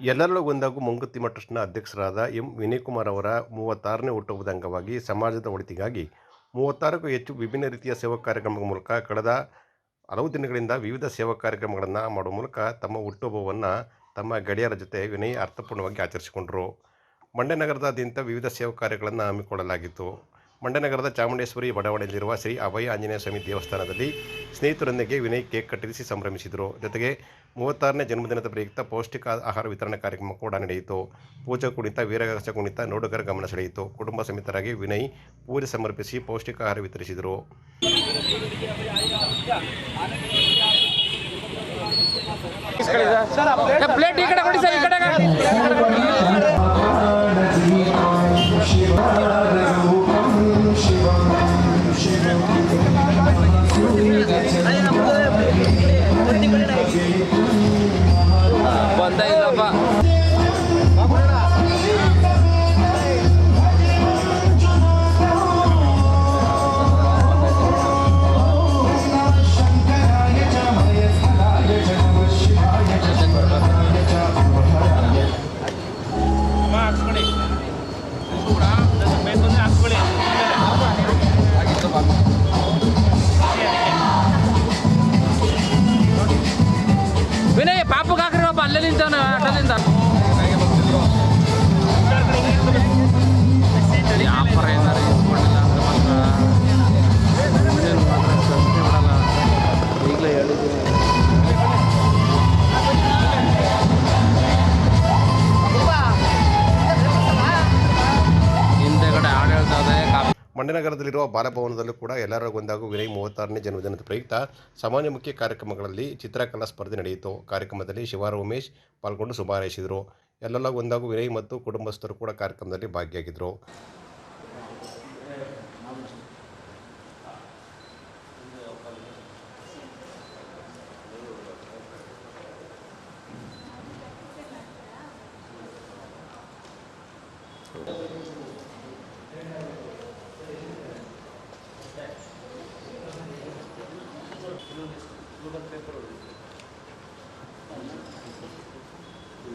ಎಲ್ಲರಲ್ಲೂ ಒಂದಾಗೂ ಮಂಕುತಿಮ್ಮ ಟ್ರಸ್ಟ್‌ನ ಅಧ್ಯಕ್ಷರಾದ ವಿನಯಕುಮಾರ್ ಅವರ 36ನೇ ಹುಟ್ಟುಹಬ್ಬದ ಅಂಗವಾಗಿ ಸಮಾಜದ ಒಳಿತಿಗಾಗಿ 36ಕ್ಕೂ ಹೆಚ್ಚು ವಿಭಿನ್ನ ರೀತಿಯ ಸೇವಾ ಕಾರ್ಯಕ್ರಮಗಳ ಮೂಲಕ ಕಳೆದ ಹಲವು ದಿನಗಳಿಂದ ವಿವಿಧ ಸೇವಾ ಕಾರ್ಯಕ್ರಮಗಳನ್ನು ಮಾಡುವ ಮೂಲಕ ತಮ್ಮ ಹುಟ್ಟುಹಬ್ಬವನ್ನು ತಮ್ಮ ಗೆಳೆಯರ ಜೊತೆ ವಿನಯ್ ಅರ್ಥಪೂರ್ಣವಾಗಿ ಆಚರಿಸಿಕೊಂಡರು. ಮಂಡ್ಯ ನಗರದಾದ್ಯಂತ ವಿವಿಧ ಸೇವಾ ಕಾರ್ಯಗಳನ್ನು ಹಮ್ಮಿಕೊಳ್ಳಲಾಗಿತ್ತು. ಮಂಡ್ಯ ನಗರದ ಚಾಮುಂಡೇಶ್ವರಿ ಬಡಾವಣೆಯಲ್ಲಿರುವ ಶ್ರೀ ಅಭಯ ಆಂಜನೇಯ ಸ್ವಾಮಿ ದೇವಸ್ಥಾನದಲ್ಲಿ ಸ್ನೇಹಿತರೊಂದಿಗೆ ವಿನಯ್ ಕೇಕ್ ಕತ್ತರಿಸಿ ಸಂಭ್ರಮಿಸಿದರು. ಜೊತೆಗೆ 36ನೇ ಜನ್ಮದಿನದ ಪ್ರಯುಕ್ತ ಪೌಷ್ಟಿಕ ಆಹಾರ ವಿತರಣಾ ಕಾರ್ಯಕ್ರಮ ಕೂಡ ನಡೆಯಿತು. ಪೂಜಾ ಕುಣಿತ, ವೀರಗಾಸೆ ಕುಣಿತ ನೋಡುಗರ ಗಮನ ಸೆಳೆಯಿತು. ಕುಟುಂಬ ಸಮೇತರಾಗಿ ವಿನಯ್ ಪೂಜೆ ಸಮರ್ಪಿಸಿ ಪೌಷ್ಟಿಕ ಆಹಾರ ವಿತರಿಸಿದರು. ವಿನಯ್ ಪಾಪಕ್ಕೆ ಹಾಕ್ರಿವಪ್ಪ, ಅಲ್ಲೇ ನಿಂತಾನ ಆಟದಿಂದ. ವ್ಯಾಪಾರ ಏನಾರು ಇಸ್ಕೊಂಡಿಲ್ಲ ಅಂದ್ರೆ ಮಾತ್ರ ಬಿಡಲ್ಲ. ಈಗಲೇ ಹೇಳಿದ್ದೀನಿ. ಹಿಂದೆಗಡೆ ಆಡಳಿತ ಅದೇ. ಮಂಡ್ಯ ನಗರದಲ್ಲಿರುವ ಬಾಲಭವನದಲ್ಲೂ ಕೂಡ ಎಲ್ಲರಿಗೊಂದಾಗೂ ವಿನಯ್ 36ನೇ ಜನ್ಮದಿನದ ಪ್ರಯುಕ್ತ ಸಮಾಜಮುಖಿ ಕಾರ್ಯಕ್ರಮಗಳಲ್ಲಿ ಚಿತ್ರಕಲಾ ಸ್ಪರ್ಧೆ ನಡೆಯಿತು. ಕಾರ್ಯಕ್ರಮದಲ್ಲಿ ಶಿವಾರ ಉಮೇಶ್ ಪಾಲ್ಗೊಂಡು ಶುಭ ಹಾರೈಸಿದರು. ಎಲ್ಲರಿಗೊಂದಾಗೂ ವಿನಯ್ ಮತ್ತು ಕುಟುಂಬಸ್ಥರು ಕೂಡ ಕಾರ್ಯಕ್ರಮದಲ್ಲಿ ಭಾಗಿಯಾಗಿದ್ದರು.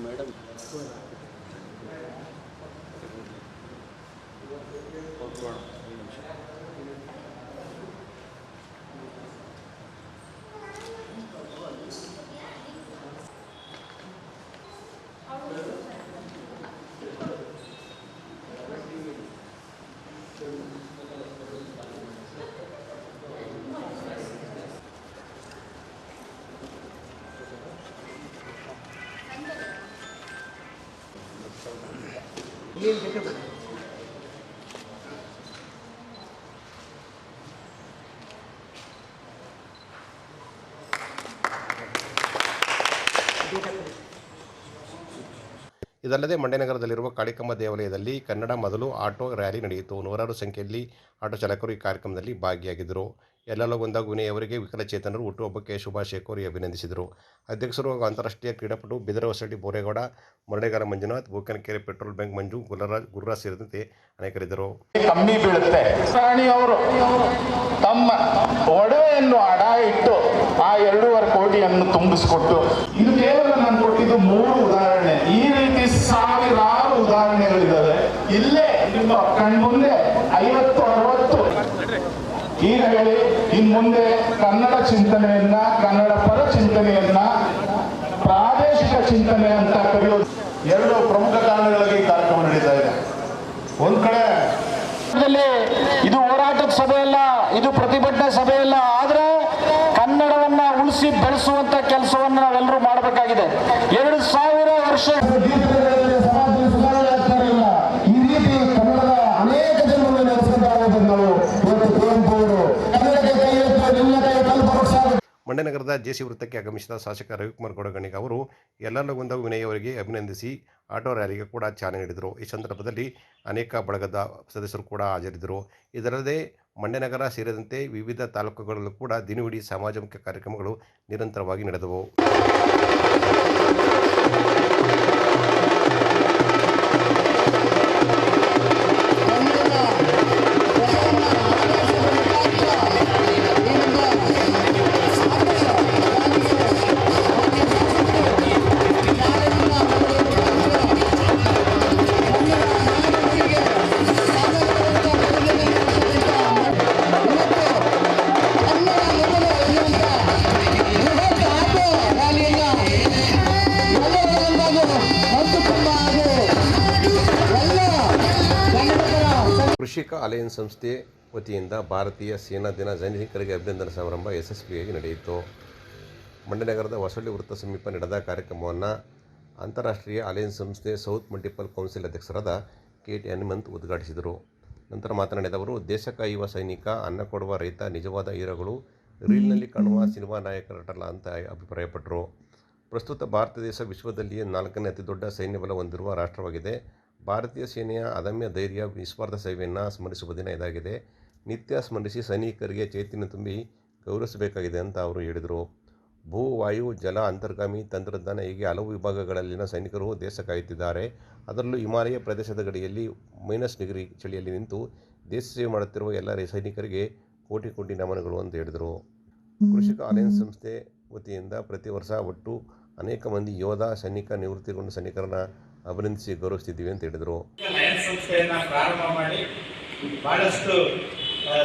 ಮೇಡಮ್ ಇದಲ್ಲದೆ ಮಂಡ್ಯ ನಗರದಲ್ಲಿರುವ ಕಾಳಿಕಮ್ಮ ದೇವಾಲಯದಲ್ಲಿ ಕನ್ನಡ ಮೊದಲು ಆಟೋ ರ್ಯಾಲಿ ನಡೆಯಿತು. ನೂರಾರು ಸಂಖ್ಯೆಯಲ್ಲಿ ಆಟೋ ಚಾಲಕರು ಈ ಕಾರ್ಯಕ್ರಮದಲ್ಲಿ ಭಾಗಿಯಾಗಿದ್ದರು. ಎಲ್ಲರಿಗೊಂದಾಗೂ ವಿನಯ್ ಅವರಿಗೆ ವಿಕಲಚೇತನರು ಹುಟ್ಟುಹಬ್ಬಕ್ಕೆ ಶುಭಾಶಯ ಕೋರಿ ಅಭಿನಂದಿಸಿದರು. ಅಧ್ಯಕ್ಷರು ಹಾಗೂ ಅಂತಾರಾಷ್ಟ್ರೀಯ ಕ್ರೀಡಾಪಟು ಬಿದರ ಹೊಸಳ್ಳಿ ಬೋರೇಗೌಡ, ಮರಳೆಗಾರ ಮಂಜುನಾಥ್, ಬೂಕನಕೆರೆ ಪೆಟ್ರೋಲ್ ಬ್ಯಾಂಕ್ ಮಂಜು, ಗುರುರಾಜ್ ಸೇರಿದಂತೆ ಅನೇಕರಿದ್ದರು. ಕಮ್ಮಿ ಬೀಳುತ್ತೆ. ಅವರು ತಮ್ಮ ಒಡವೆಯನ್ನು ಅಡ ಇಟ್ಟು ಆ 2.5 ಕೋಟಿಯನ್ನು ತುಂಬಿಸಿಕೊಟ್ಟು, ಇದು ಕೇವಲ ನಾನು ಕೊಟ್ಟಿದ್ದು 3 ಉದಾಹರಣೆ. ಈ ರೀತಿ ಸಾವಿರಾರು ಉದಾಹರಣೆಗಳಿದ್ದಾವೆ. ಇಲ್ಲೇ ನಿಮ್ಮ ಕಣ್ಮುಂದೆ 50-60 ಈಗ ಹೇಳಿ. ಇನ್ ಮುಂದೆ ಕನ್ನಡ ಚಿಂತನೆಯನ್ನ, ಕನ್ನಡ ಪರ ಚಿಂತನೆಯನ್ನ ಪ್ರಾದೇಶಿಕ ಚಿಂತನೆ ಅಂತ ಕರೆಯೋದು 2 ಪ್ರಮುಖ ಕಾರಣಗಳಿಗೆ ಈ ಕಾರ್ಯಕ್ರಮ ನಡೀತಾ ಇದೆ. ಒಂದ್ ಕಡೆ ಇದು ಹೋರಾಟದ ಸಭೆ ಅಲ್ಲ, ಇದು ಪ್ರತಿಭಟನೆ ಸಭೆ ಅಲ್ಲ. ಆದ್ರೆ ಕನ್ನಡವನ್ನ ಉಳಿಸಿ ಬೆಳೆಸುವಂತ ಕೆಲಸವನ್ನ ನಾವೆಲ್ಲರೂ ಮಾಡಬೇಕಾಗಿದೆ. 2000 ವರ್ಷ ಈ ರೀತಿ ಕನ್ನಡದ ಅನೇಕ ಜನರನ್ನು ನೆಲೆಸಿದ್ದಾರೆ. ನಾವು ಮಂಡ್ಯ ನಗರದ ಜೆಸಿ ವೃತ್ತಕ್ಕೆ ಆಗಮಿಸಿದ ಶಾಸಕ ರವಿಕುಮಾರ್ ಗೌಡಗಣಿಗ ಅವರು ಎಲ್ಲರಿಗೊಂದಾಗೂ ವಿನಯ್ ಅವರಿಗೆ ಅಭಿನಂದಿಸಿ ಆಟೋ ರ್ಯಾಲಿಗೆ ಕೂಡ ಚಾಲನೆ ನೀಡಿದರು. ಈ ಸಂದರ್ಭದಲ್ಲಿ ಅನೇಕ ಬಳಗದ ಸದಸ್ಯರು ಕೂಡ ಹಾಜರಿದ್ದರು. ಇದಲ್ಲದೆ ಮಂಡ್ಯ ನಗರ ಸೇರಿದಂತೆ ವಿವಿಧ ತಾಲೂಕುಗಳಲ್ಲೂ ಕೂಡ ದಿನವಿಡೀ ಸಮಾಜಮುಖಿ ಕಾರ್ಯಕ್ರಮಗಳು ನಿರಂತರವಾಗಿ ನಡೆದವು. ಕೃಷಿಕ ಅಲಯನ್ಸ್ ಸಂಸ್ಥೆ ವತಿಯಿಂದ ಭಾರತೀಯ ಸೇನಾ ದಿನ ಸೈನಿಕರಿಗೆ ಅಭಿನಂದನಾ ಸಮಾರಂಭ ಯಶಸ್ವಿಯಾಗಿ ನಡೆಯಿತು. ಮಂಡ್ಯನಗರದ ಹೊಸಳ್ಳಿ ವೃತ್ತ ಸಮೀಪ ನಡೆದ ಕಾರ್ಯಕ್ರಮವನ್ನು ಅಂತಾರಾಷ್ಟ್ರೀಯ ಅಲಯನ್ಸ್ ಸಂಸ್ಥೆ ಸೌತ್ ಮಲ್ಟಿಪಲ್ ಕೌನ್ಸಿಲ್ ಅಧ್ಯಕ್ಷರಾದ KT ಹನುಮಂತ್ ಉದ್ಘಾಟಿಸಿದರು. ನಂತರ ಮಾತನಾಡಿದ ಅವರು, ದೇಶ ಕಾಯುವ ಸೈನಿಕ, ಅನ್ನ ಕೊಡುವ ರೈತ ನಿಜವಾದ ಹೀರೋಗಳು, ರೀಲ್ನಲ್ಲಿ ಕಾಣುವ ಸಿನಿಮಾ ನಾಯಕರಲ್ಲ ಅಂತ ಅಭಿಪ್ರಾಯಪಟ್ಟರು. ಪ್ರಸ್ತುತ ಭಾರತ ದೇಶ ವಿಶ್ವದಲ್ಲಿಯೇ 4ನೇ ಅತಿದೊಡ್ಡ ಸೈನ್ಯಬಲ ಹೊಂದಿರುವ ರಾಷ್ಟ್ರವಾಗಿದೆ. ಭಾರತೀಯ ಸೇನೆಯ ಅದಮ್ಯ ಧೈರ್ಯ, ನಿಸ್ವಾರ್ಥ ಸೇವೆಯನ್ನು ಸ್ಮರಿಸುವ ದಿನ ಇದಾಗಿದೆ. ನಿತ್ಯ ಸ್ಮರಿಸಿ ಸೈನಿಕರಿಗೆ ಚೈತನ್ಯ ತುಂಬಿ ಗೌರವಿಸಬೇಕಾಗಿದೆ ಅಂತ ಅವರು ಹೇಳಿದರು. ಭೂ, ವಾಯು, ಜಲ, ಅಂತರ್ಗಾಮಿ ತಂತ್ರಜ್ಞಾನ ಹೀಗೆ ಹಲವು ವಿಭಾಗಗಳಲ್ಲಿನ ಸೈನಿಕರು ದೇಶ ಕಾಯುತ್ತಿದ್ದಾರೆ. ಅದರಲ್ಲೂ ಹಿಮಾಲಯ ಪ್ರದೇಶದ ಗಡಿಯಲ್ಲಿ -ಡಿಗ್ರಿ ಚಳಿಯಲ್ಲಿ ನಿಂತು ದೇಶ ಸೇವೆ ಮಾಡುತ್ತಿರುವ ಎಲ್ಲ ಸೈನಿಕರಿಗೆ ಕೋಟಿ ಕೋಟಿ ನಮನಗಳು ಅಂತ ಹೇಳಿದರು. ಕೃಷಿಕ ಅಲಯನ್ಸ್ ಸಂಸ್ಥೆ ವತಿಯಿಂದ ಪ್ರತಿ ವರ್ಷ ಒಟ್ಟು ಅನೇಕ ಮಂದಿ ಯೋಧ, ಸೈನಿಕ, ನಿವೃತ್ತಿಗೊಂಡ ಸೈನಿಕರನ್ನು ಅಭಿನಂದಿಸಿ ಗೌರವಿಸುತ್ತಿದ್ದೀವಿ ಅಂತ ಹೇಳಿದರು. ಅಲಯನ್ಸ್ ಸಂಸ್ಥೆಯನ್ನು ಪ್ರಾರಂಭ ಮಾಡಿ ಬಹಳಷ್ಟು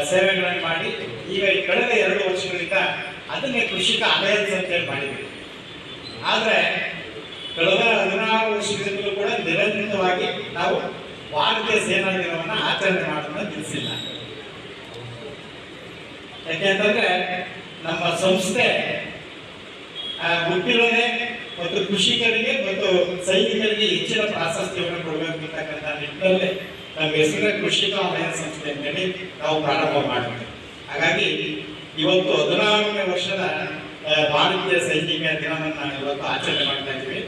ಸೇವೆಗಳನ್ನು ಮಾಡಿ ಈಗ ಕಳೆದ 2 ವರ್ಷಗಳಿಂದ ಅದನ್ನೇ ಕೃಷಿಕ ಅಲಯನ್ಸ್ ಅಂತೇಳಿ ಮಾಡಿದ್ವಿ. ಆದರೆ ಕಳೆದ 16 ವರ್ಷಗಳಿಂದಲೂ ಕೂಡ ನಿರಂತರವಾಗಿ ನಾವು ಭಾರತೀಯ ಸೇನಾ ದಿನವನ್ನು ಆಚರಣೆ ಮಾಡೋದನ್ನ ನಿಲ್ಲಿಸಿಲ್ಲ. ಯಾಕೆಂತಂದ್ರೆ ನಮ್ಮ ಸಂಸ್ಥೆ ಹುಟ್ಟಿರೋದೇ ಮತ್ತು ಕೃಷಿಕರಿಗೆ ಮತ್ತು ಸೈನಿಕರಿಗೆ ಹೆಚ್ಚಿನ ಪ್ರಾಶಸ್ತ್ಯವನ್ನು ಕೊಡಬೇಕಂತಕ್ಕಂಥ ನಿಟ್ಟಿನಲ್ಲಿ ನಮ್ಮ ಹೆಸರೇ ಕೃಷಿಕ ಅಲಯನ್ಸ್ ಸಂಸ್ಥೆ ಅಂತೇಳಿ ನಾವು ಪ್ರಾರಂಭ ಮಾಡಿದ್ವಿ. ಹಾಗಾಗಿ ಇವತ್ತು 16ನೇ ವರ್ಷದ ಭಾರತೀಯ ಸೈನಿಕ ದಿನವನ್ನು ಇವತ್ತು ಆಚರಣೆ ಮಾಡ್ತಾ ಇದ್ದೀವಿ.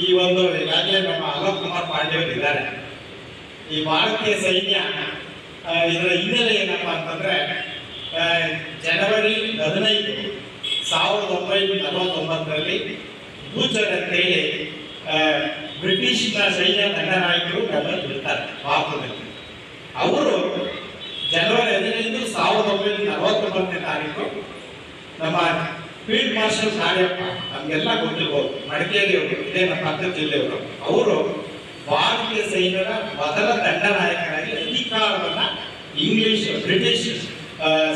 ಈ ಒಂದು ಈಗಾಗಲೇ ನಮ್ಮ ಅಲೋಕ್ ಕುಮಾರ್ ಪಾಂಡೆ ಅವರು ಇದ್ದಾರೆ. ಈ ಭಾರತೀಯ ಸೈನ್ಯ ಇದರ ಹಿನ್ನೆಲೆ ಏನಪ್ಪಾ ಅಂತಂದ್ರೆ ಜನವರಿ 15, 1949ರಲ್ಲಿ ಬೂಚರ್ ಅಂತೇಳಿ ಬ್ರಿಟಿಷ್ನ ಸೈನ್ಯ ದಂಡನಾಯಕರು ನಮ್ಮನ್ನು ಬಿಡ್ತಾರೆ ಭಾರತದಲ್ಲಿ. ಅವರು ಜನವರಿ 15, 1949ನೇ ತಾರೀಕು ನಮ್ಮ ಫೀಲ್ಡ್ ಮಾರ್ಷಲ್ ಕಾರ್ಯಪ್ಪ, ನಮಗೆಲ್ಲ ಗೊತ್ತಿರ್ಬೋದು, ಮಡಿಕೇರಿಯವರು, ಇದೇ ನಮ್ಮ ಪಕ್ಕದ ಜಿಲ್ಲೆಯವರು, ಅವರು ಭಾರತೀಯ ಸೈನ್ಯದ ಮೊದಲ ದಂಡನಾಯಕರಾಗಿ ಅಧಿಕಾರವನ್ನ ಬ್ರಿಟಿಷ್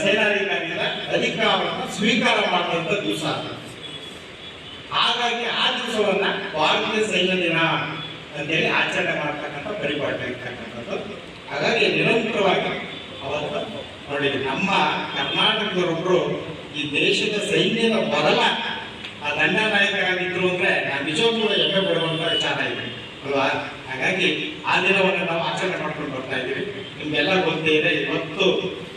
ಸೇನಾಧಿಕಾರಿಗಳ ಅಧಿಕಾರವನ್ನು ಸ್ವೀಕಾರ ಮಾಡುವಂತ ದಿವಸ. ಹಾಗಾಗಿ ಆ ದಿವಸವನ್ನ ಭಾರತೀಯ ಸೈನ್ಯ ದಿನ ಅಂತೇಳಿ ಆಚರಣೆ ಮಾಡ್ತಕ್ಕಂಥ ಪರಿಪಾಠ ಇರ್ತಕ್ಕಂಥದ್ದು. ಹಾಗಾಗಿ ನಿರಂತರವಾಗಿ ಅವತ್ತು ನೋಡಿ, ನಮ್ಮ ಕರ್ನಾಟಕದವರೊಬ್ಬರು ಈ ದೇಶದ ಸೈನ್ಯದ ಮೊದಲ ದಂಡನಾಯಕರಾಗಿದ್ರು ಅಂದ್ರೆ ನಾವು ನಿಜವಾಗ್ಲೂ ಹೆಮ್ಮೆ ಪಡುವಂತ ವಿಚಾರ ಇದೆ ಅಲ್ವಾ. ಹಾಗಾಗಿ ಆ ದಿನವನ್ನು ನಾವು ಆಚರಣೆ ಮಾಡ್ಕೊಂಡು ಬರ್ತಾ ಇದ್ದೀವಿ. ನಿಮ್ಗೆಲ್ಲ ಗೊತ್ತೇ ಇದೆ, ಇವತ್ತು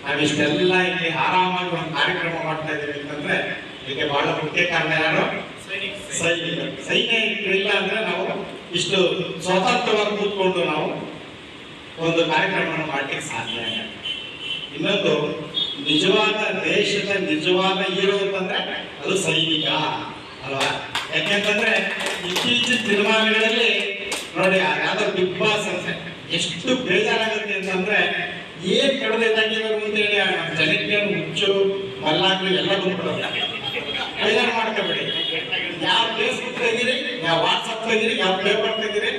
ನಾವಿಷ್ಟೆಲ್ಲ ಇಲ್ಲಿ ಆರಾಮಾಗಿ ಒಂದು ಕಾರ್ಯಕ್ರಮ ಮಾಡ್ತಾ ಇದ್ದೀವಿ ಅಂತಂದ್ರೆ ಇದಕ್ಕೆ ಬಹಳ ಮುಖ್ಯ ಕಾರಣ ಯಾರು? ಸೈನಿಕರು. ಸೈನಿಕರಿಲ್ಲ ಅಂದ್ರೆ ನಾವು ಇಷ್ಟು ಸ್ವತಂತ್ರವಾಗಿ ಕೂತ್ಕೊಂಡು ನಾವು ಒಂದು ಕಾರ್ಯಕ್ರಮವನ್ನು ಮಾಡ್ಲಿಕ್ಕೆ ಸಾಧ್ಯ ಇಲ್ಲ. ಇನ್ನೊಂದು, ನಿಜವಾದ ದೇಶದ ನಿಜವಾದ ಹೀರೋ ಅಂತಂದ್ರೆ ಅದು ಸೈನಿಕ ಅಲ್ವಾ. ಯಾಕೆಂತಂದ್ರೆ ಇತ್ತೀಚಿನ ದಿನಮಾನಗಳಲ್ಲಿ ನೋಡಿ, ಯಾವ್ದೋ ಬಿಗ್ ಬಾಸ್ ಅಂತ ಎಷ್ಟು ಬೇಜಾರಾಗುತ್ತೆ ಅಂತಂದ್ರೆ ಏನ್ ಕಳೆದಿದ್ದಾಗಿರೋ ಅಂತೇಳಿ ನಮ್ಮ ಜನಕ್ಕೆ ಹುಚ್ಚು ಮಲ್ಲಾಗ್ಲಿ ಎಲ್ಲ ಬಂದ್ಬಿಡೋದು. ಬೇಜಾರು ಮಾಡ್ಕೋಬೇಡಿ. ಯಾವ ಫೇಸ್ಬುಕ್ ತೆಗೀರಿ, ಯಾವ ವಾಟ್ಸಪ್ ತೆಗೀರಿ, ಯಾವ ಪೇಪರ್ ತೆಗೀರಿ,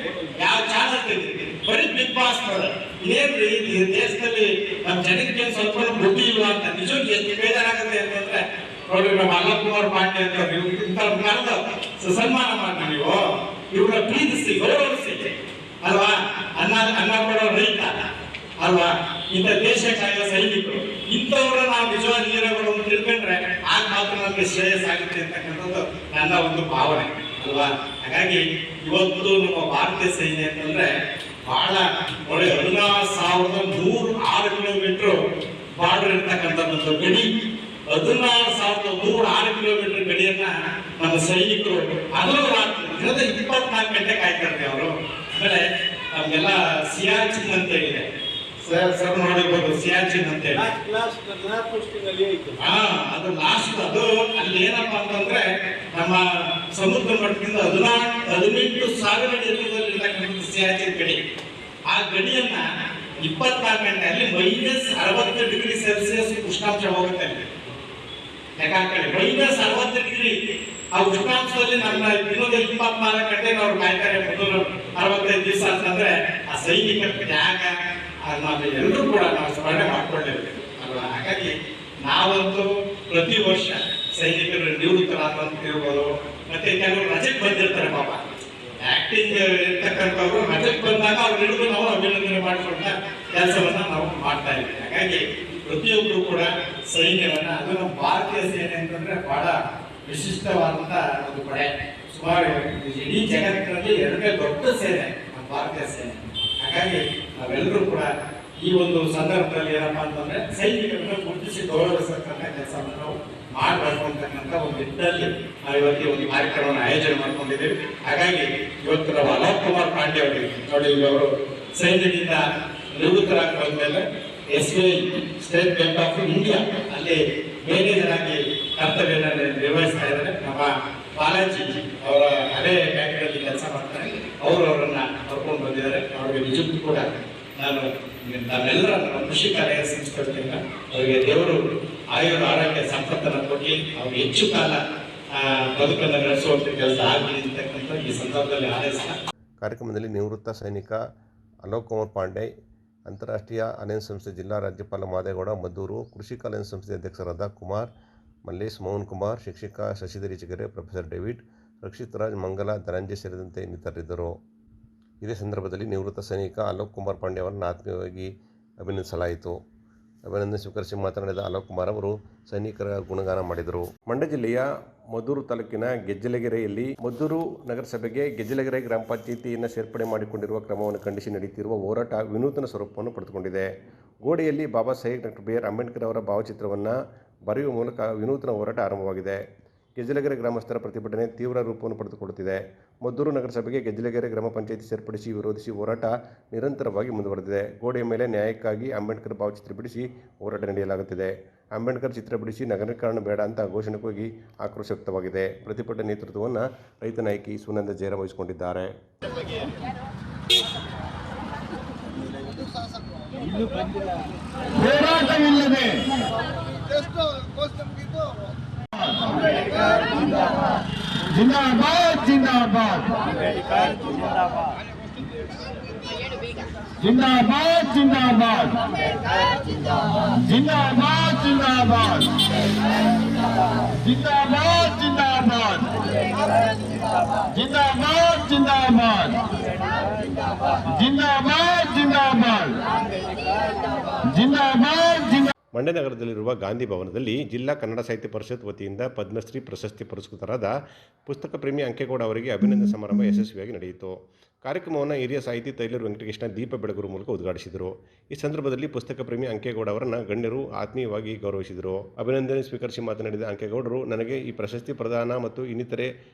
ಯಾವ ಚಾನಲ್ ತೆಗೀರಿ, ಬರೀ ಬಿಗ್ ಬಾಸ್ ನೋಡ. ಇದೇನ್ರಿ ಈ ದೇಶದಲ್ಲಿ ನಮ್ಮ ಜನಕ್ಕೆ ಸ್ವಲ್ಪ ಬುದ್ಧಿ ಇಲ್ವಾ ಅಂತ ನಿಜವಾಗಿ ಎಷ್ಟು ಬೇಜಾರಾಗುತ್ತೆ ಅಂತಂದ್ರೆ ನೋಡಿ, ನಮ್ಮ ಅಲೋಕ್ ಕುಮಾರ್ ಪಾಂಡೆ ಅಂತ ಇಂಥ ಕರೆದು ಸನ್ಮಾನ ಮಾಡಿ ನೀವು ಇವ್ರನ್ನ ಪ್ರೀತಿಸಿ ಗೌರವಿಸಿ ಅಲ್ವಾ. ಅನ್ನ ಕೊಡೋ ರೈತ ಅಲ್ವಾ, ಇಂಥ ದೇಶ ಕಾಯುವ ಸೈನಿಕರು, ಇಂಥವ್ರ ನಾವು ನಿಜವಾದ ಹೀರೋಗಳು ಅಂತ ತಿಳ್ಕೊಂಡ್ರೆ ಆಗ ಮಾತ್ರ ನಮಗೆ ಶ್ರೇಯಸ್ಸಾಗುತ್ತೆ ಅಂತಕ್ಕಂಥದ್ದು ನನ್ನ ಒಂದು ಭಾವನೆ ಅಲ್ವಾ. ಹಾಗಾಗಿ ಇವತ್ತು ನಮ್ಮ ಭಾರತೀಯ ಸೈನ್ಯ ಅಂತಂದ್ರೆ ಬಹಳ ನೋಡಿ, 16,106 ಕಿಲೋಮೀಟರ್ ಬಾರ್ಡರ್ ಇರ್ತಕ್ಕಂಥದ್ದು ಗಡಿ, 16,106 ಕಿಲೋಮೀಟರ್ ಗಡಿಯನ್ನ ನಮ್ಮ ಸೈನಿಕರು ಹಗಲು ರಾತ್ರಿ ದಿನದ 24 ಗಂಟೆ ಕಾಯ್ತಾರೆ ಅವರು. ಆಮೇಲೆ ನಮ್ಗೆಲ್ಲ ಸಿಯಾಚಿನ್ ಅಂತ ಹೇಳಿದೆ, ಸರ್ ನೋಡಿರ್ಬೋದು, ಸಿಯಾಚಿನ್ ಅಂತ ಹೇಳಿ. ಅದು ಲಾಸ್ಟ್, ಅದು ಅಲ್ಲಿ ಏನಪ್ಪಾ ಅಂತಂದ್ರೆ ನಮ್ಮ ಸಮುದ್ರ ಮಟ್ಟದಿಂದ 18,000 ಅಡಿ ಎತ್ತರದಲ್ಲಿರ್ತಕ್ಕಂಥ ಸಿಯಾಚಿನ್ ಗಡಿ. ಆ ಗಡಿಯನ್ನ 24 ಗಂಟೆ ಅಲ್ಲಿ -60 ಡಿಗ್ರಿ ಸೆಲ್ಸಿಯಸ್ ಉಷ್ಣಾಂಶ ಹೋಗುತ್ತೆ ಅಲ್ಲಿ. ಯಾಕಂದ್ರೆ -60 ಡಿಗ್ರಿ ಆ ಉಷ್ಣಾಂಶದಲ್ಲಿ ನಮ್ಮ ದಿನದ 24 ಗಂಟೆ ನಾವು ಕಾಯ್ತಾರೆ 365 ದಿವಸ ಅಂತಂದ್ರೆ ಆ ಸೈನಿಕರ ತ್ಯಾಗ ನಾವು ಎಲ್ಲರೂ ಕೂಡ ನಾವು ಸ್ಮರಣೆ ಮಾಡ್ಕೊಂಡಿರ್ಬೇಕು ಅಲ್ವಾ. ಹಾಗಾಗಿ ನಾವಂತೂ ಪ್ರತಿ ವರ್ಷ ಸೈನಿಕರು ನಿವೃತ್ತರಾದಂತ ಇರ್ಬೋದು, ಮತ್ತೆ ಕೆಲವರು ರಜೆಗೆ ಬಂದಿರ್ತಾರೆ ಪಾಪ, ಆಕ್ಟಿಂಗ್ ಇರ್ತಕ್ಕಂಥವ್ರು ಮಜಕ್ಕೆ ಬಂದಾಗ ಅವ್ರು ಹಿಡಿದು ನಾವು ಅಭಿನಂದನೆ ಮಾಡಿಕೊಂಡ ಕೆಲಸವನ್ನ ನಾವು ಮಾಡ್ತಾ ಇದ್ದೀವಿ. ಹಾಗಾಗಿ ಪ್ರತಿಯೊಬ್ಬರು ಕೂಡ ಸೈನ್ಯವನ್ನ, ಅದು ನಮ್ಮ ಭಾರತೀಯ ಸೇನೆ ಅಂತಂದ್ರೆ ಬಹಳ ವಿಶಿಷ್ಟವಾದಂತ ಒಂದು ಪಡೆ. ಸುಮಾರು ಇಡೀ ಜಗತ್ತಿನಲ್ಲಿ ಎರಡನೇ ದೊಡ್ಡ ಸೇನೆ ನಮ್ಮ ಭಾರತೀಯ ಸೇನೆ. ಹಾಗಾಗಿ ನಾವೆಲ್ಲರೂ ಕೂಡ ಈ ಒಂದು ಸಂದರ್ಭದಲ್ಲಿ ಏನಪ್ಪಾ ಅಂತಂದ್ರೆ ಸೈನಿಕರನ್ನು ಗುರುತಿಸಿ ಗೌರವಿಸತಕ್ಕಂಥ ಕೆಲಸವನ್ನು ನಾವು ಮಾಡಬೇಕು ಅಂತಕ್ಕಂಥ ಒಂದು ನಿಟ್ಟಿನಲ್ಲಿ ನಾವು ಇವತ್ತು ಒಂದು ಕಾರ್ಯಕ್ರಮವನ್ನು ಆಯೋಜನೆ ಮಾಡ್ಕೊಂಡಿದ್ದೀವಿ. ಹಾಗಾಗಿ ಇವತ್ತು ನಾವು ಅಲೋಕ್ ಕುಮಾರ್ ಪಾಂಡೆ ಅವರಿಗೆ ನೋಡಿ, ಅವರು ಸೈನ್ಯದಿಂದ ನಿವೃತ್ತರಾಗಿ ಬಂದ್ಮೇಲೆ SBI state bank of India ಅಲ್ಲಿ ಮ್ಯಾನೇಜರ್ ಆಗಿ ಕರ್ತವ್ಯನ ನಿರ್ವಹಿಸ್ತಾ ಇದ್ದಾರೆ. ನಮ್ಮ ಬಾಲಾಜಿ ಅವರ ಅದೇ ಬ್ಯಾಂಕ್ನಲ್ಲಿ ಕೆಲಸ ಮಾಡ್ತಾರೆ. ಅವರನ್ನ ಕರ್ಕೊಂಡು ಬಂದಿದ್ದಾರೆ. ಅವರಿಗೆ ನಿಜಕ್ಕೂ ಕೂಡ ನಾನು ನಮ್ಮೆಲ್ಲರ ಕೃಷಿ ಕಾರ್ಯ ಸಂಸ್ಥೆಗಳಿಂದ ಅವರಿಗೆ ದೇವರು ಆರೋಗ್ಯ ಸಂಪತ್ತನ್ನು ಕೊಟ್ಟು ಅವ್ರಿಗೆ ಹೆಚ್ಚು ಕಾಲ ಬದುಕನ್ನು ನಡೆಸುವಂತ ಕೆಲಸ ಆಗಲಿ ಅಂತಕ್ಕಂಥ ಈ ಸಂದರ್ಭದಲ್ಲಿ ಹಾರೈಸಿದ. ಕಾರ್ಯಕ್ರಮದಲ್ಲಿ ನಿವೃತ್ತ ಸೈನಿಕ ಅಲೋಕ್ ಕುಮಾರ್ ಪಾಂಡೆ, ಅಂತಾರಾಷ್ಟ್ರೀಯ ಅಲಯನ್ಸ್ ಸಂಸ್ಥೆ ಜಿಲ್ಲಾ ರಾಜ್ಯಪಾಲ ಮಾದೇಗೌಡ ಮದ್ದೂರು, ಕೃಷಿ ಅಲಯನ್ಸ್ ಸಂಸ್ಥೆ ಅಧ್ಯಕ್ಷರಾದ ಕುಮಾರ್, ಮಲ್ಲೇಶ್, ಮೋಹನ್ ಕುಮಾರ್, ಶಿಕ್ಷಕ ಶಶಿಧರ್ ಚಿಗರೆ, ಪ್ರೊಫೆಸರ್ ಡೇವಿಡ್, ರಕ್ಷಿತ್ ರಾಜ್, ಮಂಗಲ, ಧನಂಜಯ್ ಸೇರಿದಂತೆ ಇನ್ನಿತರರಿದ್ದರು. ಇದೇ ಸಂದರ್ಭದಲ್ಲಿ ನಿವೃತ್ತ ಸೈನಿಕ ಅಲೋಕ್ ಕುಮಾರ್ ಪಾಂಡೆ ಅವರನ್ನು ಆತ್ಮೀಯವಾಗಿ ಅಭಿನಂದಿಸಲಾಯಿತು. ಅಭಿನಂದನೆ ಸ್ವೀಕರಿಸಿ ಮಾತನಾಡಿದ ಅಲೋಕ್ ಕುಮಾರ್ ಅವರು ಸೈನಿಕರ ಗುಣಗಾನ ಮಾಡಿದರು. ಮಂಡ್ಯ ಜಿಲ್ಲೆಯ ಮದ್ದೂರು ತಾಲೂಕಿನ ಗೆಜ್ಜಲಗೆರೆಯಲ್ಲಿ ಮದ್ದೂರು ನಗರಸಭೆಗೆ ಗೆಜ್ಜಲಗೆರೆ ಗ್ರಾಮ ಪಂಚಾಯಿತಿಯನ್ನು ಸೇರ್ಪಡೆ ಮಾಡಿಕೊಂಡಿರುವ ಕ್ರಮವನ್ನು ಖಂಡಿಸಿ ನಡೆಯುತ್ತಿರುವ ಹೋರಾಟ ವಿನೂತನ ಸ್ವರೂಪವನ್ನು ಪಡೆದುಕೊಂಡಿದೆ. ಗೋಡೆಯಲ್ಲಿ ಬಾಬಾ ಸಾಹೇಬ್ ಡಾಕ್ಟರ್ B.R. ಅಂಬೇಡ್ಕರ್ ಅವರ ಭಾವಚಿತ್ರವನ್ನು ಬರೆಯುವ ಮೂಲಕ ವಿನೂತನ ಹೋರಾಟ ಆರಂಭವಾಗಿದೆ. ಗೆಜ್ಜಲಗೆರೆ ಗ್ರಾಮಸ್ಥರ ಪ್ರತಿಭಟನೆ ತೀವ್ರ ರೂಪವನ್ನು ಪಡೆದುಕೊಳ್ಳುತ್ತಿದೆ. ಮದ್ದೂರು ನಗರಸಭೆಗೆ ಗೆಜ್ಜಲಗೆರೆ ಗ್ರಾಮ ಪಂಚಾಯಿತಿ ಸೇರ್ಪಡಿಸಿ ವಿರೋಧಿಸಿ ಹೋರಾಟ ನಿರಂತರವಾಗಿ ಮುಂದುವರೆದಿದೆ. ಗೋಡೆಯ ಮೇಲೆ ನ್ಯಾಯಕ್ಕಾಗಿ ಅಂಬೇಡ್ಕರ್ ಭಾವಚಿತ್ರ ಬಿಡಿಸಿ ಹೋರಾಟ ನಡೆಯಲಾಗುತ್ತಿದೆ. ಅಂಬೇಡ್ಕರ್ ಚಿತ್ರ ಬಿಡಿಸಿ ನಗರೀಕರಣ ಬೇಡ ಅಂತ ಘೋಷಣೆ ಕೂಗಿ ಆಕ್ರೋಶ ವ್ಯಕ್ತವಾಗಿದೆ. ಪ್ರತಿಭಟನೆ ನೇತೃತ್ವವನ್ನು ರೈತ ನಾಯಕಿ ಸುನಂದ ಜಯರಾಮ್ ವಹಿಸಿಕೊಂಡಿದ್ದಾರೆ. जिंदाबाद जिंदाबाद जिंदाबाद जिंदाबाद जिंदाबाद जिंदाबाद जिंदाबाद जिंदाबाद जिंदाबाद जिंदाबाद जिंदाबाद जिंदाबाद जिंदाबाद ಮಂಡ್ಯ ನಗರದಲ್ಲಿರುವ ಗಾಂಧಿ ಭವನದಲ್ಲಿ ಜಿಲ್ಲಾ ಕನ್ನಡ ಸಾಹಿತ್ಯ ಪರಿಷತ್ ವತಿಯಿಂದ ಪದ್ಮಶ್ರೀ ಪ್ರಶಸ್ತಿ ಪುರಸ್ಕೃತರಾದ ಪುಸ್ತಕ ಪ್ರೇಮಿ ಅಂಕೇಗೌಡ ಅವರಿಗೆ ಅಭಿನಂದನೆ ಸಮಾರಂಭ ಯಶಸ್ವಿಯಾಗಿ ನಡೆಯಿತು. ಕಾರ್ಯಕ್ರಮವನ್ನು ಹಿರಿಯ ಸಾಹಿತಿ ತೈಲೂರು ವೆಂಕಟಕೃಷ್ಣ ದೀಪ ಬೆಳಗುರು ಮೂಲಕ ಉದ್ಘಾಟಿಸಿದರು. ಈ ಸಂದರ್ಭದಲ್ಲಿ ಪುಸ್ತಕ ಪ್ರೇಮಿ ಅಂಕೇಗೌಡ ಅವರನ್ನು ಗಣ್ಯರು ಆತ್ಮೀಯವಾಗಿ ಗೌರವಿಸಿದರು. ಅಭಿನಂದನೆ ಸ್ವೀಕರಿಸಿ ಮಾತನಾಡಿದ ಅಂಕೇಗೌಡರು, ನನಗೆ ಈ ಪ್ರಶಸ್ತಿ ಪ್ರದಾನ ಮತ್ತು ಇನ್ನಿತರೆ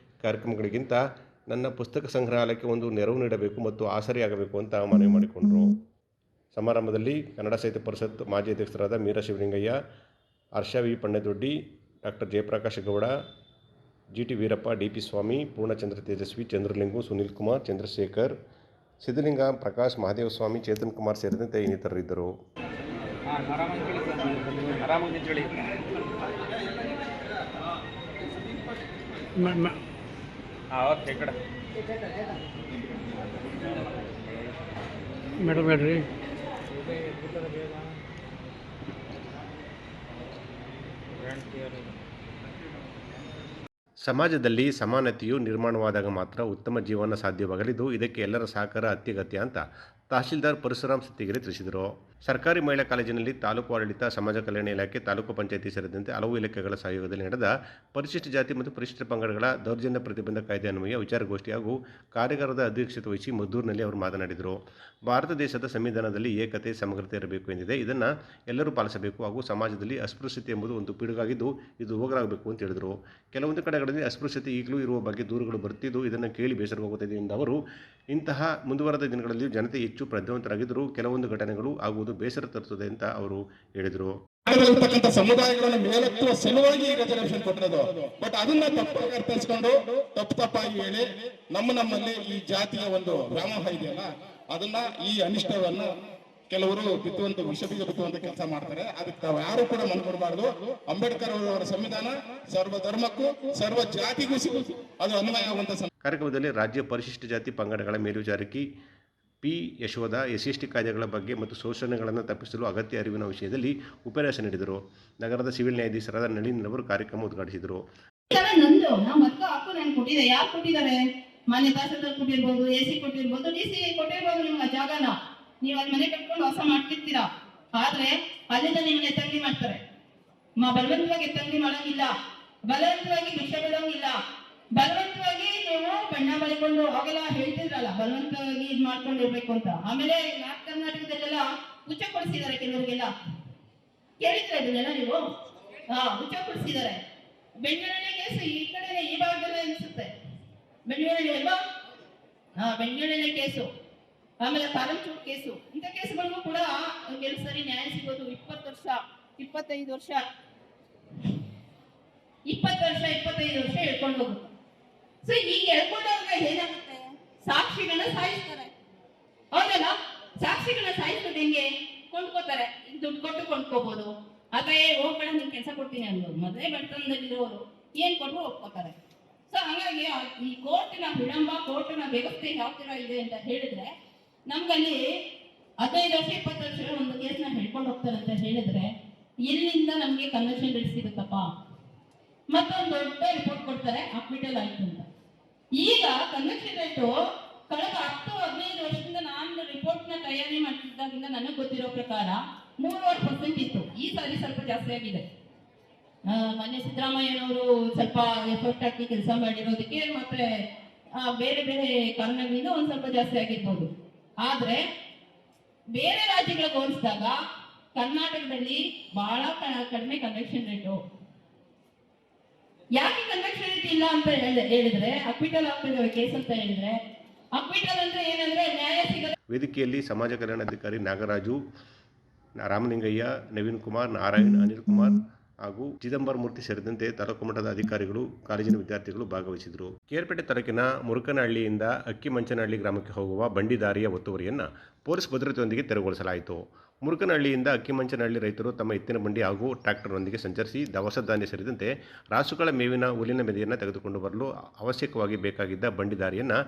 ಕಾರ್ಯಕ್ರಮಗಳಿಗಿಂತ ನನ್ನ ಪುಸ್ತಕ ಸಂಗ್ರಹಾಲಯಕ್ಕೆ ಒಂದು ನೆರವು ನೀಡಬೇಕು ಮತ್ತು ಆಸರೆಯಾಗಬೇಕು ಅಂತ ಮನವಿ ಮಾಡಿಕೊಂಡರು. ಸಮಾರಂಭದಲ್ಲಿ ಕನ್ನಡ ಸಾಹಿತ್ಯ ಪರಿಷತ್ ಮಾಜಿ ಅಧ್ಯಕ್ಷರಾದ Meera Shivalingaiah, Harsha V Pannedoddi, doctor Jayaprakash Gowda, GT Veerappa, DP Swamy, Poornachandra Tejaswi, Chandralingu, Sunil Kumar, Chandrashekhar, Siddalinga, Prakash, Mahadeva Swamy, Chetan Kumar ಸೇರಿದಂತೆ ಇನ್ನಿತರರಿದ್ದರು. ಮೇಡಮ್ ಹೇಳ್ರಿ. ಸಮಾಜದಲ್ಲಿ ಸಮಾನತೆಯು ನಿರ್ಮಾಣವಾದಾಗ ಮಾತ್ರ ಉತ್ತಮ ಜೀವನ ಸಾಧ್ಯವಾಗಲಿದ್ದು, ಇದಕ್ಕೆ ಎಲ್ಲರ ಸಹಕಾರ ಅತ್ಯಗತ್ಯ ಅಂತ ತಹಶೀಲ್ದಾರ್ ಪರಶುರಾಮ್ ಸತ್ತಿಗೆರೆ ತಿಳಿಸಿದರು. ಸರ್ಕಾರಿ ಮಹಿಳಾ ಕಾಲೇಜಿನಲ್ಲಿ ತಾಲೂಕು ಆಡಳಿತ, ಸಮಾಜ ಕಲ್ಯಾಣ ಇಲಾಖೆ, ತಾಲೂಕು ಪಂಚಾಯಿತಿ ಸೇರಿದಂತೆ ಹಲವು ಇಲಾಖೆಗಳ ಸಹಯೋಗದಲ್ಲಿ ನಡೆದ ಪರಿಶಿಷ್ಟ ಜಾತಿ ಮತ್ತು ಪರಿಶಿಷ್ಟ ಪಂಗಡಗಳ ದೌರ್ಜನ್ಯ ಪ್ರತಿಬಂಧ ಕಾಯ್ದೆ ಅನ್ವಯ ವಿಚಾರಗೋಷ್ಠಿ ಹಾಗೂ ಕಾರ್ಯಾಗಾರದ ಅಧ್ಯಕ್ಷತೆ ವಹಿಸಿ ಮದ್ದೂರಿನಲ್ಲಿ ಅವರು ಮಾತನಾಡಿದರು. ಭಾರತ ದೇಶದ ಸಂವಿಧಾನದಲ್ಲಿ ಏಕತೆ, ಸಮಗ್ರತೆ ಇರಬೇಕು ಎಂದಿದೆ. ಇದನ್ನು ಎಲ್ಲರೂ ಪಾಲಿಸಬೇಕು ಹಾಗೂ ಸಮಾಜದಲ್ಲಿ ಅಸ್ಪೃಶ್ಯತೆ ಎಂಬುದು ಒಂದು ಪಿಡುಗಾಗಿದ್ದು ಇದು ಹೋಗಲಾಗಬೇಕು ಅಂತ ಹೇಳಿದರು. ಕೆಲವೊಂದು ಕಡೆಗಳಲ್ಲಿ ಅಸ್ಪೃಶ್ಯತೆ ಈಗಲೂ ಇರುವ ಬಗ್ಗೆ ದೂರುಗಳು ಬರುತ್ತಿದ್ದು ಇದನ್ನು ಕೇಳಿ ಬೇಸರವಾಗುತ್ತದೆ ಎಂದ ಅವರು, ಇಂತಹ ಮುಂದುವರೆದ ದಿನಗಳಲ್ಲಿ ಜನತೆ ಹೆಚ್ಚು ಪ್ರಜ್ಞಾವಂತರಾಗಿದ್ದರೂ ಕೆಲವೊಂದು ಘಟನೆಗಳು ಆಗುವುದು ಬೇಸರ ತರುತ್ತದೆ ಅಂತ ಅವರು ಹೇಳಿದರು. ಸಮುದಾಯಗಳನ್ನು ಮೇಲೆತ್ತುವ ಸಲುವಾಗಿ ಈಗ ರಿಸರ್ವೇಶನ್ ಕೊಟ್ಟಿರೋದು. ಬಟ್ ಅದನ್ನ ತಪ್ಪಾಗಿ ಅರ್ಥೈಸ್ಕೊಂಡು ತಪ್ಪಾಗಿ ಹೇಳಿ ನಮ್ಮಲ್ಲಿ ಈ ಜಾತಿಯ ಒಂದು ವ್ಯಾಮೋಹ ಇದೆಯಲ್ಲ, ಅದನ್ನ ಈ ಅನಿಷ್ಟವನ್ನ ಕೆಲವರು ಬಿತ್ತುವಂತ ವಿಷ ಬೀಜ ಬಿತ್ತುವಂತ ಕೆಲಸ ಮಾಡ್ತಾರೆ. ಅದಕ್ಕೆ ತಾವು ಯಾರು ಕೂಡ ಮನಕೊಡಬಾರದು. ಅಂಬೇಡ್ಕರ್ ಅವರ ಸಂವಿಧಾನ ಸರ್ವ ಧರ್ಮಕ್ಕೂ ಸರ್ವ ಜಾತಿಗೂ ಅದು ಅನ್ವಯ ಆಗುವಂತ. ಕಾರ್ಯಕ್ರಮದಲ್ಲಿ ರಾಜ್ಯ ಪರಿಶಿಷ್ಟ ಜಾತಿ ಪಂಗಡಗಳ ಮೇಲ್ವಿಚಾರಕಿ P. ಯಶೋಧ SC/ST ಕಾಯ್ದೆಗಳ ಬಗ್ಗೆ ಮತ್ತು ಶೋಷಣೆಗಳನ್ನು ತಪ್ಪಿಸಲು ಅಗತ್ಯ ಅರಿವಿನ ವಿಷಯದಲ್ಲಿ ಉಪನ್ಯಾಸ ನೀಡಿದರು. ನಗರದ ಸಿವಿಲ್ ನ್ಯಾಯಾಧೀಶರಾದ ನಳಿನ್ ಅವರು ಕಾರ್ಯಕ್ರಮ ಉದ್ಘಾಟಿಸಿದರು. ನಂದು ನಮ್ಮ ಅಕ್ಕ ಹಾಕು ನಾನು ಕೊಟ್ಟಿದ್ದೆ. ಯಾರು ಕೊಟ್ಟಿದ್ದಾರೆ? ಮನೆ ತಹಸೀಲ್ದಾರ್ ಕೊಟ್ಟಿರ್ಬೋದು, AC ಕೊಟ್ಟಿರ್ಬೋದು, DC ಕೊಟ್ಟಿರ್ಬೋದು ನಿಮ್ಗೆ ಜಾಗನ, ನೀವು ಅಲ್ಲಿ ಮನೆ ಕಟ್ಕೊಂಡು ವಾಸ ಮಾಡ್ತಿರ್ತೀರಾ. ಆದ್ರೆ ಅಲ್ಲಿಂದ ನಿಮ್ಮನ್ನ ಎತ್ತಂಗಡಿ ಮಾಡ್ತಾರೆ. ಬಲವಂತವಾಗಿ ಎತ್ತಂಗಡಿ ಮಾಡೋಂಗಿಲ್ಲ, ಬಲವಂತವಾಗಿ ಭಿಕ್ಷೆ ಬಿಡೋಂಗಿಲ್ಲ, ಬಲವಂತವಾಗಿ ನೀವು ಬಣ್ಣ ಬಳಿಕೊಂಡು ಅವಾಗೆಲ್ಲ ಹೇಳ್ತಿದ್ರಲ್ಲ ಬಲವಂತವಾಗಿ ಇದ್ ಮಾಡ್ಕೊಂಡು ಇರ್ಬೇಕು ಅಂತ. ಆಮೇಲೆ ನಾರ್ತ್ ಕರ್ನಾಟಕದಲ್ಲೆಲ್ಲ ಉಚ್ಚ ಕೊಡಿಸಿದ್ದಾರೆ ಕೆಲವರಿಗೆಲ್ಲ, ಕೇಳಿದ್ರೆ ಇದನ್ನೆಲ್ಲ ನೀವು? ಉಚ್ಚ ಕೊಡಿಸಿದ್ದಾರೆ. ಬೆಂಗಳೂರಿನ ಕೇಸು ಈ ಕಡೆ ಈ ಭಾಗದಲ್ಲೇ ಅನಿಸುತ್ತೆ, ಬೆಂಗಳೂರಲ್ಲಿ ಅಲ್ವಾ? ಬೆಂಗಳೂರಿನ ಕೇಸು, ಆಮೇಲೆ ಕಾರಂಚೂರು ಕೇಸು, ಇಂಥ ಕೇಸುಗಳಿಗೂ ಕೂಡ ಕೆಲವು ಸರಿ ನ್ಯಾಯ ಸಿಗೋದು 20 ವರ್ಷ 25 ವರ್ಷ 25 ವರ್ಷ ಹೇಳ್ಕೊಂಡು ಹೋಗುತ್ತೆ. ಸೊ ಈಗ ಹೇಳ್ಕೊಂಡಾಗ ಏನಾಗುತ್ತೆ, ಸಾಕ್ಷಿಗಳನ್ನ ಸಾಯಿಸ್ತಾರೆ. ಹೌದಲ್ಲ? ಸಾಕ್ಷಿಗಳನ್ನ ಸಾಯಿಸೋದು ಹೆಂಗೆ? ಕೊಂಡ್ಕೋತಾರೆ, ದುಡ್ಡು ಕೊಟ್ಟು ಕೊಂಡ್ಕೋಬಹುದು, ಅಥವಾ ಹೋಗ್ಬೇಡ ನಿನ್ ಕೆಲಸ ಕೊಡ್ತೀನಿ ಅನ್ನೋದು. ಮೊದಲೇ ಬಡತನದಲ್ಲಿರೋರು ಏನ್ ಕೊಟ್ಟರು ಒಪ್ಕೋತಾರೆ. ಸೊ ಹಾಗಾಗಿ ಈ ಕೋರ್ಟಿನ ವಿಳಂಬ, ಕೋರ್ಟಿನ ವ್ಯವಸ್ಥೆ ಯಾವ ತರ ಇದೆ ಅಂತ ಹೇಳಿದ್ರೆ, ನಮ್ಗಲ್ಲಿ 15 ವರ್ಷ 20 ವರ್ಷ ಒಂದು ಕೇಸ್ನ ಹೇಳ್ಕೊಂಡು ಹೋಗ್ತಾರೆ ಅಂತ ಹೇಳಿದ್ರೆ, ಎಲ್ಲಿಂದ ನಮ್ಗೆ ಕನ್ವಿಕ್ಷನ್ ರೇಟ್ ಸಿಗುತ್ತಪ್ಪ? ಮತ್ತೊಂದು ದೊಡ್ಡ ರಿಪೋರ್ಟ್ ಕೊಡ್ತಾರೆ, ಅಕ್ವಿಟಲ್ ಆಯ್ತು ಅಂತ. ಈಗ ಕನ್ವಿಕ್ಷನ್ ರೇಟು ಕಳೆದ 10-15 ವರ್ಷದಿಂದ ನಾನು ರಿಪೋರ್ಟ್ ನ ತಯಾರಿ ಮಾಡ್ತಿದ್ದಾಗಿಂದ ನನಗೆ ಗೊತ್ತಿರೋ ಪ್ರಕಾರ 3.5% ಇತ್ತು. ಈ ಸಾರಿ ಸ್ವಲ್ಪ ಜಾಸ್ತಿ ಆಗಿದೆ. ಮೊನ್ನೆ ಸಿದ್ದರಾಮಯ್ಯನವರು ಸ್ವಲ್ಪ ಎಫರ್ಟ್ ಹಾಕಿ ಕೆಲಸ ಮಾಡಿರೋದಕ್ಕೆ ಮತ್ತೆ ಬೇರೆ ಬೇರೆ ಕಾರಣಗಳಿಂದ ಒಂದ್ ಸ್ವಲ್ಪ ಜಾಸ್ತಿ ಆಗಿರ್ಬೋದು. ಆದ್ರೆ ಬೇರೆ ರಾಜ್ಯಗಳಿಗೆ ಹೋಲಿಸಿದಾಗ ಕರ್ನಾಟಕದಲ್ಲಿ ಬಹಳ ಕಡಿಮೆ ಕನ್ವಿಕ್ಷನ್ ರೇಟು. ಯಾಕೆ ಕನ್ವಿಕ್ಷನ್ ರೇಟ್ ಇಲ್ಲ ಅಂತ ಹೇಳಿದ್ರೆ, ಅಕ್ವಿಟಲ್ ಆಗ್ತಿದ್ದಾವೆ ಕೇಸ್ ಅಂತ ಹೇಳಿದ್ರೆ, ಅಕ್ವಿಟಲ್ ಅಂದ್ರೆ ಏನಂದ್ರೆ ನ್ಯಾಯ ಸಿಗಲ್ಲ. ವೇದಿಕೆಯಲ್ಲಿ ಸಮಾಜ ಕಲ್ಯಾಣಾಧಿಕಾರಿ ನಾಗರಾಜು, ರಾಮಲಿಂಗಯ್ಯ, ನವೀನ್ ಕುಮಾರ್, ನಾರಾಯಣ್, ಅನಿಲ್ ಕುಮಾರ್ ಹಾಗೂ ಚಿದಂಬರ ಮೂರ್ತಿ ಸೇರಿದಂತೆ ತಾಲೂಕು ಮಟ್ಟದ ಅಧಿಕಾರಿಗಳು, ಕಾಲೇಜಿನ ವಿದ್ಯಾರ್ಥಿಗಳು ಭಾಗವಹಿಸಿದರು. ಕೇರ್ಪೇಟೆ ತಾಲೂಕಿನ ಮುರುಕನಹಳ್ಳಿಯಿಂದ ಅಕ್ಕಿಮಂಚನಹಳ್ಳಿ ಗ್ರಾಮಕ್ಕೆ ಹೋಗುವ ಬಂಡಿ ದಾರಿಯ ಒತ್ತುವರಿಯನ್ನು ಪೊಲೀಸ್ ಭದ್ರತೆಯೊಂದಿಗೆ ತೆರವುಗೊಳಿಸಲಾಯಿತು. ಮುರುಕನಹಳ್ಳಿಯಿಂದ ಅಕ್ಕಿಮಂಚನಹಳ್ಳಿ ರೈತರು ತಮ್ಮ ಎತ್ತಿನ ಬಂಡಿ ಹಾಗೂ ಟ್ರ್ಯಾಕ್ಟರ್ನೊಂದಿಗೆ ಸಂಚರಿಸಿ ದವಸ ಧಾನ್ಯ ಸೇರಿದಂತೆ ರಾಸುಗಳ ಮೇವಿನ ಹುಲ್ಲಿನ ಮೆದೆಯನ್ನು ತೆಗೆದುಕೊಂಡು ಬರಲು ಅವಶ್ಯಕವಾಗಿ ಬೇಕಾಗಿದ್ದ ಬಂಡಿ ದಾರಿಯನ್ನು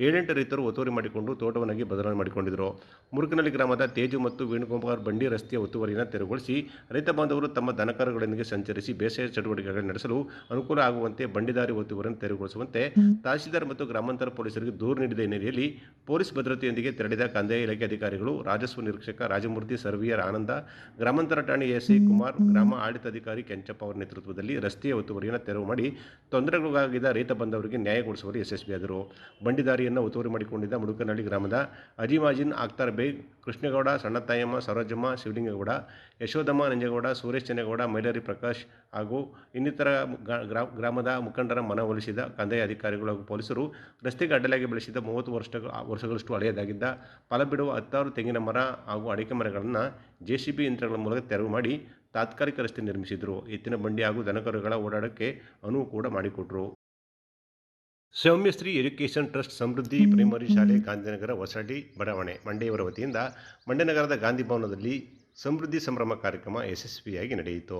7-8 ರೈತರು ಒತ್ತುವರಿ ಮಾಡಿಕೊಂಡು ತೋಟವನ್ನಾಗಿ ಬದಲಾವಣೆ ಮಾಡಿಕೊಂಡಿದ್ದರು. ಮುರುಕನಹಳ್ಳಿ ಗ್ರಾಮದ ತೇಜು ಮತ್ತು ವೇಣುಗೋಪಾಲ್ ಬಂಡಿ ರಸ್ತೆಯ ಒತ್ತುವರಿಯನ್ನು ತೆರವುಗೊಳಿಸಿ ರೈತ ಬಾಂಧವರು ತಮ್ಮ ದನಕರುಗಳೊಂದಿಗೆ ಸಂಚರಿಸಿ ಬೇಸಾಯ ಚಟುವಟಿಕೆಗಳು ನಡೆಸಲು ಅನುಕೂಲ ಆಗುವಂತೆ ಬಂಡಿದಾರಿ ಒತ್ತುವರಿಯನ್ನು ತೆರವುಗೊಳಿಸುವಂತೆ ತಹಸೀಲ್ದಾರ್ ಮತ್ತು ಗ್ರಾಮಾಂತರ ಪೊಲೀಸರಿಗೆ ದೂರು ನೀಡಿದ ಹಿನ್ನೆಲೆಯಲ್ಲಿ ಪೊಲೀಸ್ ಭದ್ರತೆಯೊಂದಿಗೆ ತೆರಳಿದ ಕಂದಾಯ ಇಲಾಖೆ ಅಧಿಕಾರಿಗಳು, ರಾಜಸ್ವ ನಿರೀಕ್ಷಕ ರಾಜಮೂರ್ತಿ, ಸರ್ವಿಯರ್ ಆನಂದ, ಗ್ರಾಮಾಂತರ ಠಾಣೆ ಎಸ್ಐ ಕುಮಾರ್, ಗ್ರಾಮ ಆಡಳಿತಾಧಿಕಾರಿ ಕೆಂಚಪ್ಪ ಅವರ ನೇತೃತ್ವದಲ್ಲಿ ರಸ್ತೆಯ ಒತ್ತುವರಿಯನ್ನು ತೆರವು ಮಾಡಿ ತೊಂದರೆಗೊಳಗಾಗಿದ್ದ ರೈತ ಬಾಂಧವರಿಗೆ ನ್ಯಾಯಗೊಳಿಸುವಲ್ಲಿ ಯಶಸ್ವಿಯಾದರು. ಬಂಡಿದಾರಿಯನ್ನು ಒತ್ತುವರಿ ಮಾಡಿಕೊಂಡಿದ್ದ ಮುಡುಕನಹಳ್ಳಿ ಗ್ರಾಮದ ಅಜಿಮಾಜಿನ್, ಅಖ್ತಾರ್ ಬೇಗ್, ಕೃಷ್ಣೇಗೌಡ, ಸಣ್ಣತಾಯಮ್ಮ, ಸರೋಜಮ್ಮ, ಶಿವಲಿಂಗೇಗೌಡ, ಯಶೋದಮ್ಮ, ನಂಜೇಗೌಡ, ಸುರೇಶ್ ಚೆನ್ನೇಗೌಡ, ಮೈಲಾರಿ ಪ್ರಕಾಶ್ ಹಾಗೂ ಇನ್ನಿತರ ಗ್ರಾಮದ ಮುಖಂಡರ ಮನವೊಲಿಸಿದ ಕಂದಾಯ ಅಧಿಕಾರಿಗಳು ಹಾಗೂ ಪೊಲೀಸರು ರಸ್ತೆಗೆ ಅಡ್ಡಲಾಗಿ ಬೆಳೆಸಿದ 30 ವರ್ಷಗಳಷ್ಟು ಹಳೆಯದಾಗಿದ್ದ ಫಲ ಬಿಡುವ 10 ತೆಂಗಿನ ಮರ ಹಾಗೂ ಅಡಿಕೆ ಮರಗಳನ್ನು JCB ಯಂತ್ರಗಳ ಮೂಲಕ ತೆರವು ಮಾಡಿ ತಾತ್ಕಾಲಿಕ ರಸ್ತೆ ನಿರ್ಮಿಸಿದರು. ಎತ್ತಿನ ಬಂಡಿ ಹಾಗೂ ದನಕರುಗಳ ಓಡಾಡಕ್ಕೆ ಅನುವು ಕೂಡ ಮಾಡಿಕೊಟ್ರು. ಸೌಮ್ಯಶ್ರೀ ಎಜುಕೇಷನ್ ಟ್ರಸ್ಟ್ ಸಮೃದ್ಧಿ ಪ್ರೈಮರಿ ಶಾಲೆ, ಗಾಂಧಿನಗರ, ಹೊಸಹಳ್ಳಿ ಬಡಾವಣೆ, ಮಂಡ್ಯವರ ವತಿಯಿಂದ ಮಂಡ್ಯನಗರದ ಗಾಂಧಿ ಭವನದಲ್ಲಿ ಸಮೃದ್ಧಿ ಸಂಭ್ರಮ ಕಾರ್ಯಕ್ರಮ ಯಶಸ್ವಿಯಾಗಿ ನಡೆಯಿತು.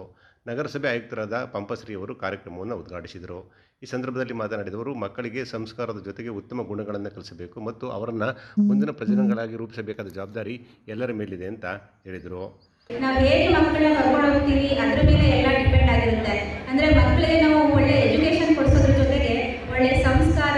ನಗರಸಭೆ ಆಯುಕ್ತರಾದ ಪಂಪಶ್ರೀ ಅವರು ಕಾರ್ಯಕ್ರಮವನ್ನು ಉದ್ಘಾಟಿಸಿದರು. ಈ ಸಂದರ್ಭದಲ್ಲಿ ಮಾತನಾಡಿದವರು, ಮಕ್ಕಳಿಗೆ ಸಂಸ್ಕಾರದ ಜೊತೆಗೆ ಉತ್ತಮ ಗುಣಗಳನ್ನು ಕಲಿಸಬೇಕು ಮತ್ತು ಅವರನ್ನು ಮುಂದಿನ ಪ್ರಜೆಗಳಾಗಿ ರೂಪಿಸಬೇಕಾದ ಜವಾಬ್ದಾರಿ ಎಲ್ಲರ ಮೇಲಿದೆ ಅಂತ ಹೇಳಿದರು. ನಾವು ಹೇಗೆ ಮಕ್ಕಳನ್ನ ಕರ್ಕೊಂಡು ಹೋಗ್ತೀವಿ ಅದ್ರ ಮೇಲೆ ಎಲ್ಲ ಡಿಪೆಂಡ್ ಆಗಿರುತ್ತೆ. ಅಂದರೆ ಮಕ್ಕಳಿಗೆ ನಾವು ಒಳ್ಳೆ ಎಜುಕೇಷನ್ ಕೊಡಿಸೋದ್ರ ಜೊತೆಗೆ ಒಳ್ಳೆಯ ಸಂಸ್ಕಾರ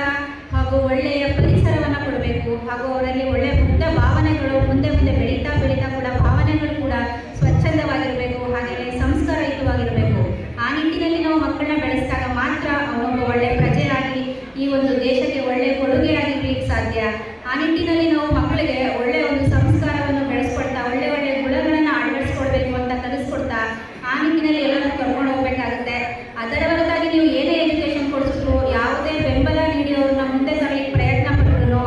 ಹಾಗೂ ಒಳ್ಳೆಯ ಪರಿಸರವನ್ನು ಕೊಡಬೇಕು. ಹಾಗೂ ಅವರಲ್ಲಿ ಒಳ್ಳೆಯ ಮುಗ್ಧ ಭಾವನೆಗಳು ಮುಂದೆ ಬೆಳೀತಾ ಕೂಡ ಭಾವನೆಗಳು ಕೂಡ ಸ್ವಚ್ಛಂದವಾಗಿರಬೇಕು, ಹಾಗೆಯೇ ಸಂಸ್ಕಾರಯುತವಾಗಿರಬೇಕು. ಆ ನಿಟ್ಟಿನಲ್ಲಿ ನಾವು ಮಕ್ಕಳನ್ನ ಬೆಳೆಸಿದಾಗ ಮಾತ್ರ ಅವನೊಬ್ಬ ಒಳ್ಳೆಯ ಪ್ರಜೆಯಾಗಿ ಈ ಒಂದು ದೇಶಕ್ಕೆ ಒಳ್ಳೆಯ ಕೊಡುಗೆಯಾಗಿರ್ಲಿಕ್ಕೆ ಸಾಧ್ಯ. ಆ ನಿಟ್ಟಿನಲ್ಲಿ ನಾವು ಮಕ್ಕಳಿಗೆ ಒಳ್ಳೆಯ ಒಂದು ಸಂಸ್ಕಾರವನ್ನು ಬೆಳೆಸ್ಕೊಡ್ತಾ ಒಳ್ಳೆಯ ಗುಣಗಳನ್ನು ಅಳವಡಿಸ್ಕೊಡ್ಬೇಕು ಅಂತ ಕಲಿಸ್ಕೊಡ್ತಾ ಆ ನಿಟ್ಟಿನಲ್ಲಿ ಎಲ್ಲರೂ ಕರ್ಕೊಂಡು ಹೋಗ್ಬೇಕಾಗುತ್ತೆ. ಅದರ ಹೊರತಾಗಿ ನೀವು ಏನೇ ಎಜುಕೇಷನ್ ಕೊಡಿಸಿದ್ರು, ಯಾವುದೇ ಬೆಂಬಲ ನೀಡಿ ಅವ್ರನ್ನ ಮುಂದೆ ತರಲಿಕ್ಕೆ ಪ್ರಯತ್ನ ಪಟ್ಟರು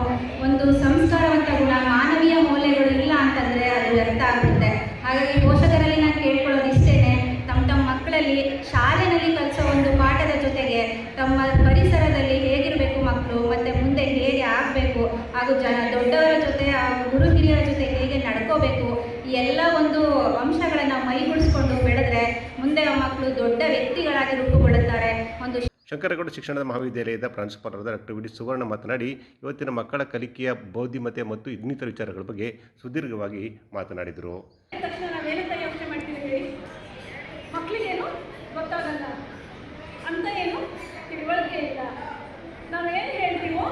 ಒಂದು ಸಂಸ್ಕಾರವಂತ ಗುಣ, ಮಾನವೀಯ ಮೌಲ್ಯಗಳು ಇಲ್ಲ ಅಂತಂದರೆ ಅದು ವ್ಯರ್ಥ ಆಗುತ್ತೆ. ಹಾಗಾಗಿ ಪೋಷಕರಲ್ಲಿ ನಾನು ಕೇಳ್ಕೊಳ್ಳೋದು ಇಷ್ಟೇನೆ, ತಮ್ಮ ಮಕ್ಕಳಲ್ಲಿ ಶಾಲೆಯಲ್ಲಿ ಕಲಿಸೋ ಒಂದು ಪಾಠದ ಜೊತೆಗೆ ತಮ್ಮ ಪರಿಸರದಲ್ಲಿ ಹೇಗಿರಬೇಕು ಮಕ್ಕಳು, ಮತ್ತು ಮುಂದೆ ಹೇಗೆ ಆಗಬೇಕು, ಹಾಗೂ ದೊಡ್ಡವರ ಜೊತೆ ಗುರು ಹಿರಿಯರ ಜೊತೆ ಹೇಗೆ ನಡ್ಕೋಬೇಕು, ಈ ಎಲ್ಲ ಒಂದು ಅಂಶಗಳನ್ನು ಮೈಗೂಡಿಸ್ಕೊಂಡು ಬೆಳೆದ್ರೆ ಮುಂದೆ ಮಕ್ಕಳು ದೊಡ್ಡ ವ್ಯಕ್ತಿಗಳಾಗಿ ರೂಪುಗೊಳ್ಳುತ್ತಾರೆ. ಒಂದು ಶಂಕರಗೌಡ ಶಿಕ್ಷಣದ ಮಹಾವಿದ್ಯಾಲಯದ ಪ್ರಾಂಶುಪಾಲರಾದ ಡಾಕ್ಟರ್ ವಿ.ಡಿ. ಸುವರ್ಣ ಮಾತನಾಡಿ, ಇವತ್ತಿನ ಮಕ್ಕಳ ಕಲಿಕೆಯ ಬೌದ್ಧಿಮತೆ ಮತ್ತು ಇನ್ನಿತರ ವಿಚಾರಗಳ ಬಗ್ಗೆ ಸುದೀರ್ಘವಾಗಿ ಮಾತನಾಡಿದರು. ತಕ್ಷಣ ನಾವೇನಂತ ಯೋಚನೆ ಮಾಡ್ತೀವಿ ಹೇಳಿ, ಮಕ್ಕಳಿಗೇನು ಗೊತ್ತಾಗಲ್ಲ ಅಂತ ಏನು ತಿಳುವಳಿಕೆ ಇಲ್ಲ. ನಾವೇನು ಹೇಳ್ತೀವೋ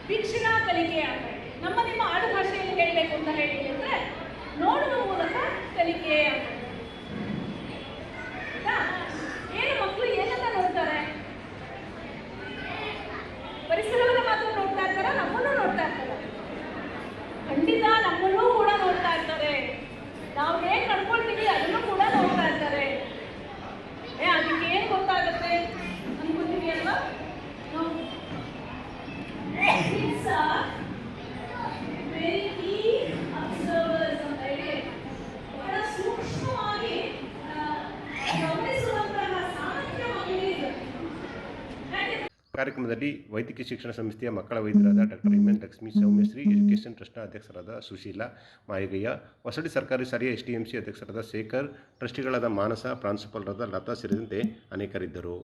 ವೀಕ್ಷಣಾ ಕಲಿಕೆ ಅಂತ ಹೇಳಿ. ನಿಮ್ಮ ಆಡು ಭಾಷೆಯಲ್ಲಿ ಹೇಳಬೇಕು ಅಂತ ಹೇಳಿ ಅಂದ್ರೆ ನೋಡುವ ಮೂಲಕ ಕಲಿಕೆ ಅಂತ ಹೇಳಿ. ಆಯ್ತಾ? ಏನು ಮಕ್ಕಳು ಏನನ್ನ ನೋಡ್ತಾರೆ? ಪರಿಸರವನ್ನ ಮಾತ್ರ ನೋಡ್ತಾ ಇರ್ತಾರ, ನಮ್ಮನ್ನು ನೋಡ್ತಾ ಇರ್ತಾರೆ. ಖಂಡಿತ ನಮ್ಮನ್ನೂ ಕೂಡ ನೋಡ್ತಾ ಇರ್ತಾರೆ. ನಾವು ಹೇಗೆ ನಡ್ಕೊಳ್ತೀವಿ ಅದನ್ನು ಕೂಡ ನೋಡ್ತಾ ಇರ್ತಾರೆ. ಅದಕ್ಕೆ ಏನು ಗೊತ್ತಾಗುತ್ತೆ ಅನ್ಕೊತೀವಿ ಅಲ್ವಾ? ಬಹಳ ಸೂಕ್ಷ್ಮವಾಗಿ ಗಮನಿಸುವಂತಹ ಸಾಮರ್ಥ್ಯ ಮಕ್ಕಳಿಗೆ. ಕಾರ್ಯಕ್ರಮದಲ್ಲಿ ವೈದ್ಯಕೀಯ ಶಿಕ್ಷಣ ಸಂಸ್ಥೆಯ ಮಕ್ಕಳ ವೈದ್ಯರಾದ doctor M N. Lakshmi, Soumyashree, education ಟ್ರಸ್ಟ್ನ ಅಧ್ಯಕ್ಷರಾದ ಸುಶೀಲಾ ಮಾಯಗಯ್ಯ, ಹೊಸಳ್ಳಿ ಸರ್ಕಾರಿ ಶಾಲೆಯ STMC ಅಧ್ಯಕ್ಷರಾದ ಶೇಖರ್, ಟ್ರಸ್ಟಿಗಳಾದ ಮಾನಸ, ಪ್ರಾಂಶುಪಾಲರಾದ ಲತಾ ಸೇರಿದಂತೆ ಅನೇಕರಿದ್ದರು.